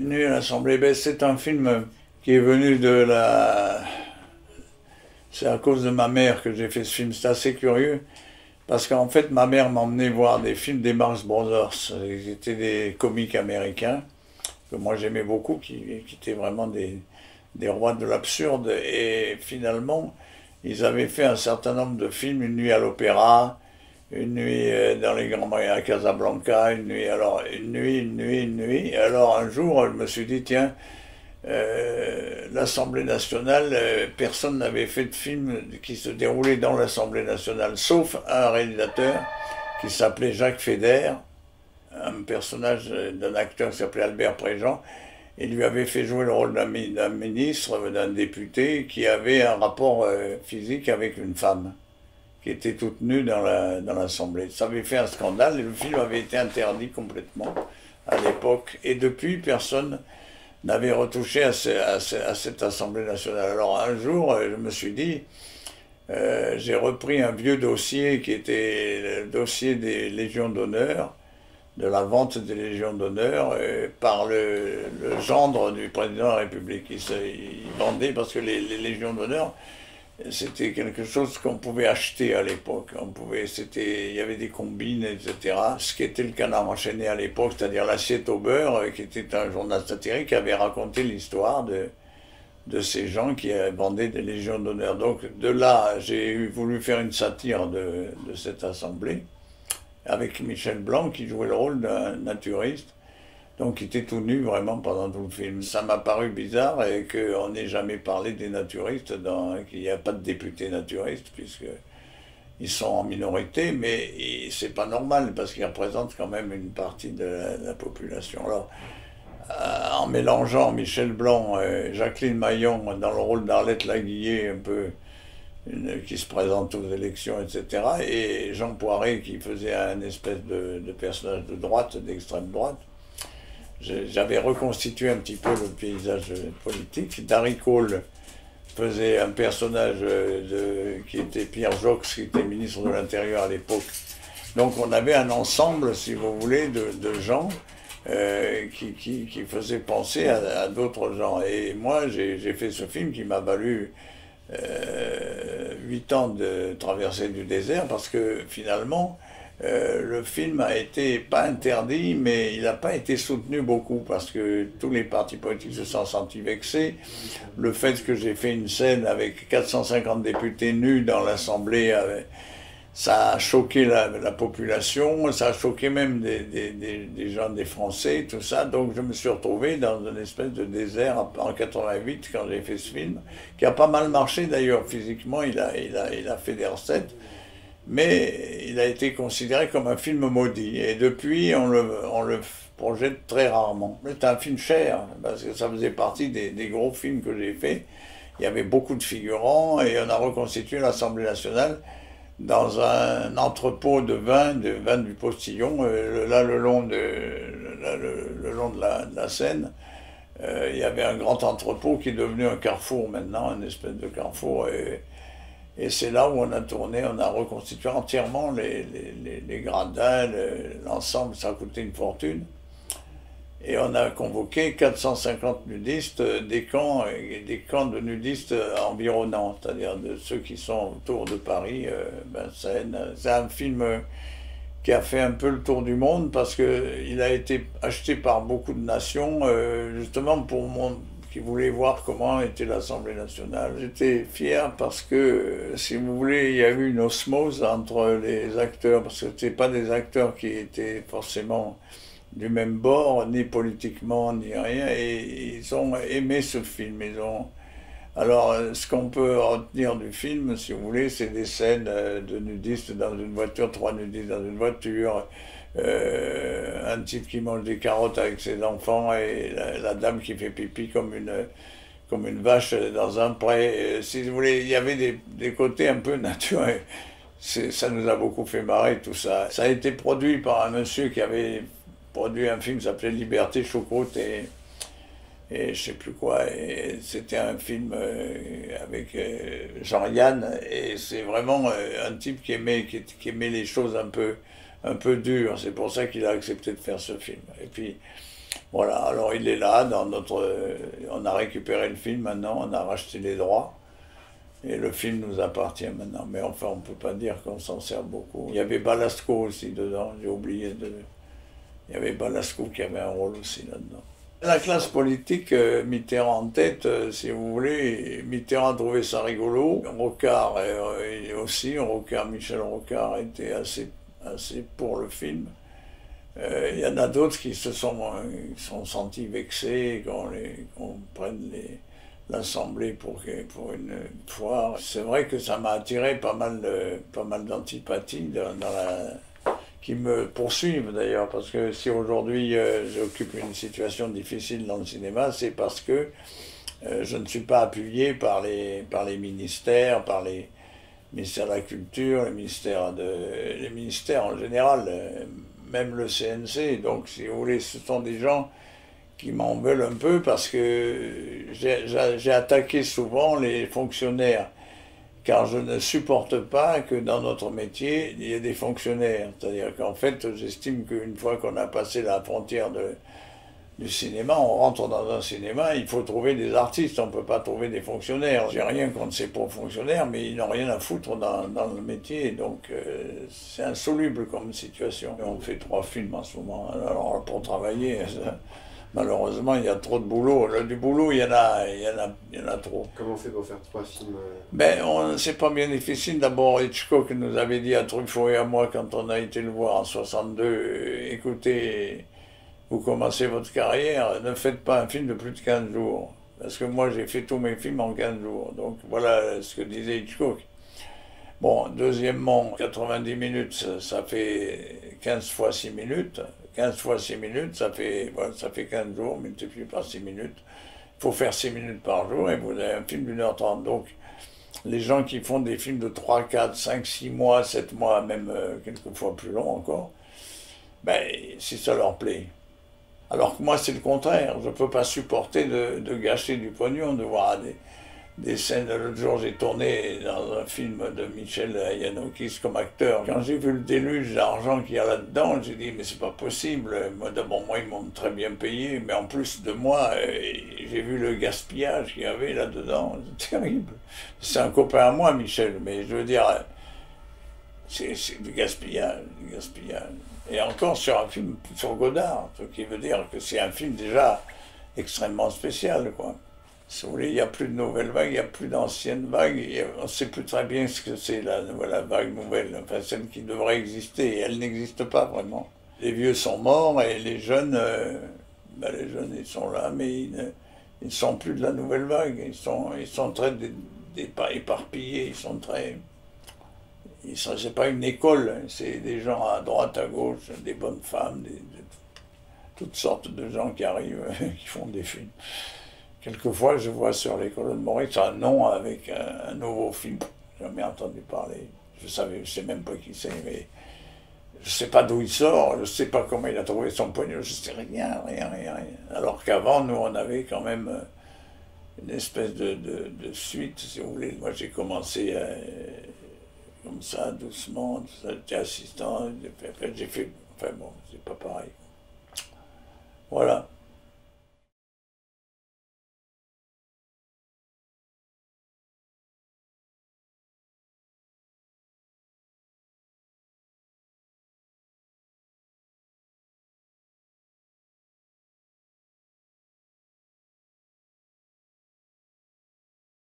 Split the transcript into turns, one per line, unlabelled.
Nuit à l'Assemblée, ben, c'est un film qui est venu de la... C'est à cause de ma mère que j'ai fait ce film. C'est assez curieux, parce qu'en fait, ma mère m'emmenait voir des films des Marx Brothers. Ils étaient des comiques américains, que moi j'aimais beaucoup, qui étaient vraiment des rois de l'absurde. Et finalement, ils avaient fait un certain nombre de films, Une nuit à l'opéra, Une nuit dans les grands moyens à Casablanca, une nuit, alors une nuit, une nuit, une nuit. Et alors un jour, je me suis dit, tiens, l'Assemblée nationale, personne n'avait fait de film qui se déroulait dans l'Assemblée nationale, sauf un réalisateur qui s'appelait Jacques Feder, un personnage d'un acteur qui s'appelait Albert Préjean. Il lui avait fait jouer le rôle d'un ministre, d'un député, qui avait un rapport physique avec une femme, qui était toute nue dans l'Assemblée. Ça avait fait un scandale et le film avait été interdit complètement à l'époque. Et depuis, personne n'avait retouché à cette Assemblée nationale. Alors un jour, je me suis dit, j'ai repris un vieux dossier qui était le dossier des Légions d'honneur, de la vente des Légions d'honneur par le gendre du président de la République. Il vendait parce que les Légions d'honneur, c'était quelque chose qu'on pouvait acheter à l'époque. Il y avait des combines, etc. Ce qui était le Canard enchaîné à l'époque, c'est-à-dire l'Assiette au beurre, qui était un journal satirique qui avait raconté l'histoire de ces gens qui vendaient des Légions d'honneur. Donc de là, j'ai voulu faire une satire de cette assemblée, avec Michel Blanc qui jouait le rôle d'un naturiste, donc il était tout nu vraiment pendant tout le film. Ça m'a paru bizarre et qu'on n'ait jamais parlé des naturistes, qu'il n'y a pas de députés naturistes, puisqu'ils sont en minorité, mais c'est pas normal parce qu'ils représentent quand même une partie de la population. Alors, en mélangeant Michel Blanc et Jacqueline Maillon dans le rôle d'Arlette Laguillet, un peu qui se présente aux élections, etc., et Jean Poiret qui faisait un espèce de personnage de droite, d'extrême droite, j'avais reconstitué un petit peu le paysage politique. Darry Cole faisait un personnage qui était Pierre Jox, qui était ministre de l'Intérieur à l'époque. Donc on avait un ensemble, si vous voulez, de gens qui faisaient penser à d'autres gens. Et moi, j'ai fait ce film qui m'a valu 8 ans de traversée du désert, parce que finalement, le film a été pas interdit, mais il n'a pas été soutenu beaucoup, parce que tous les partis politiques se sont sentis vexés. Le fait que j'ai fait une scène avec 450 députés nus dans l'Assemblée, ça a choqué la population, ça a choqué même des gens, des Français, tout ça. Donc je me suis retrouvé dans une espèce de désert en 88 quand j'ai fait ce film, qui a pas mal marché d'ailleurs physiquement, il a fait des recettes, mais il a été considéré comme un film maudit. Et depuis, on le projette très rarement. C'est un film cher, parce que ça faisait partie des gros films que j'ai faits. Il y avait beaucoup de figurants et on a reconstitué l'Assemblée nationale dans un entrepôt de vin du Postillon, là le long de la Seine. Il y avait un grand entrepôt qui est devenu un carrefour maintenant, une espèce de carrefour, et c'est là où on a tourné, on a reconstitué entièrement les gradins, l'ensemble, ça a coûté une fortune. Et on a convoqué 450 nudistes des camps de nudistes environnants, c'est-à-dire de ceux qui sont autour de Paris, Vincennes. C'est un film qui a fait un peu le tour du monde parce qu'il a été acheté par beaucoup de nations, justement qui voulaient voir comment était l'Assemblée nationale. J'étais fier parce que, si vous voulez, il y a eu une osmose entre les acteurs, parce que ce n'étaient pas des acteurs qui étaient forcément du même bord, ni politiquement, ni rien, et ils ont aimé ce film. Alors, ce qu'on peut retenir du film, si vous voulez, c'est des scènes de nudistes dans une voiture, 3 nudistes dans une voiture, un type qui mange des carottes avec ses enfants, et la dame qui fait pipi comme une vache dans un pré. Si vous voulez, il y avait des côtés un peu naturels. Ça nous a beaucoup fait marrer, tout ça. Ça a été produit par un monsieur qui avait produit un film qui s'appelait Liberté, choucroute et je sais plus quoi. Et c'était un film avec Jean-Yann, et c'est vraiment un type qui aimait les choses un peu dures. C'est pour ça qu'il a accepté de faire ce film. Et puis, Voilà, alors il est là, dans notre, on a récupéré le film maintenant, on a racheté les droits, et le film nous appartient maintenant. Mais enfin, on ne peut pas dire qu'on s'en sert beaucoup. Il y avait Balasco aussi dedans, j'ai oublié de... Il y avait Balasco qui avait un rôle aussi là-dedans. La classe politique, Mitterrand en tête, si vous voulez, Mitterrand trouvait ça rigolo. Rocard aussi, Michel Rocard était assez pour le film. Il y en a d'autres qui se sont sentis vexés qu'on prenne l'Assemblée pour une foire. C'est vrai que ça m'a attiré pas mal d'antipathie qui me poursuivent d'ailleurs, parce que si aujourd'hui j'occupe une situation difficile dans le cinéma, c'est parce que je ne suis pas appuyé par les ministères, par les ministères de la Culture, les ministères en général, même le CNC. Donc, si vous voulez, ce sont des gens qui m'en veulent un peu parce que j'ai attaqué souvent les fonctionnaires, car je ne supporte pas que dans notre métier, il y ait des fonctionnaires. C'est-à-dire qu'en fait, j'estime qu'une fois qu'on a passé la frontière du cinéma, on rentre dans un cinéma, il faut trouver des artistes, on ne peut pas trouver des fonctionnaires. J'ai rien contre ces pauvres fonctionnaires, mais ils n'ont rien à foutre dans le métier, donc c'est insoluble comme situation. On fait 3 films en ce moment, alors pour travailler, malheureusement il y a trop de boulot. Du boulot, il y en a trop.
Comment on fait pour faire 3 films
Ben, c'est pas bien difficile. D'abord, Hitchcock nous avait dit à Truffaut et à moi, quand on a été le voir en 62, écoutez, vous commencez votre carrière, ne faites pas un film de plus de 15 jours. Parce que moi, j'ai fait tous mes films en 15 jours. Donc voilà ce que disait Hitchcock. Bon, deuxièmement, 90 minutes, ça fait 15 fois 6 minutes. 15 fois 6 minutes, ça fait 15 jours, multiplié par 6 minutes. Il faut faire 6 minutes par jour et vous avez un film d'1h30. Donc, les gens qui font des films de 3, 4, 5, 6 mois, 7 mois, même quelquefois plus long encore, ben, si ça leur plaît. Alors que moi, c'est le contraire. Je ne peux pas supporter de gâcher du pognon, de voir des scènes. L'autre jour, j'ai tourné dans un film de Michel Ayanoukis comme acteur. Quand j'ai vu le déluge d'argent qu'il y a là-dedans, j'ai dit, mais c'est pas possible. Moi, d'abord, ils m'ont très bien payé, mais en plus de moi, j'ai vu le gaspillage qu'il y avait là-dedans. C'est terrible. C'est un copain à moi, Michel, mais je veux dire, c'est du gaspillage, du gaspillage. Et encore sur un film sur Godard, ce qui veut dire que c'est un film déjà extrêmement spécial, quoi. Si vous voulez, il n'y a plus de nouvelles vagues, il n'y a plus d'anciennes vagues, on ne sait plus très bien ce que c'est la vague nouvelle, enfin celle qui devrait exister, et elle n'existe pas vraiment. Les vieux sont morts et les jeunes, les jeunes ils sont là, mais ils ne sont plus de la nouvelle vague, ils sont très éparpillés, ils sont très... C'est pas une école, c'est des gens à droite, à gauche, des bonnes femmes, toutes sortes de gens qui arrivent, qui font des films. Quelquefois, je vois sur les colonnes de Maurice un nom avec un nouveau film. J'ai jamais entendu parler. Je sais même pas qui c'est, mais je sais pas d'où il sort, je sais pas comment il a trouvé son pognon, je sais rien. Alors qu'avant, nous, on avait quand même une espèce de suite, si vous voulez. Moi, j'ai commencé comme ça, doucement, j'étais assistant, j'ai fait, enfin bon, c'est pas pareil. Voilà.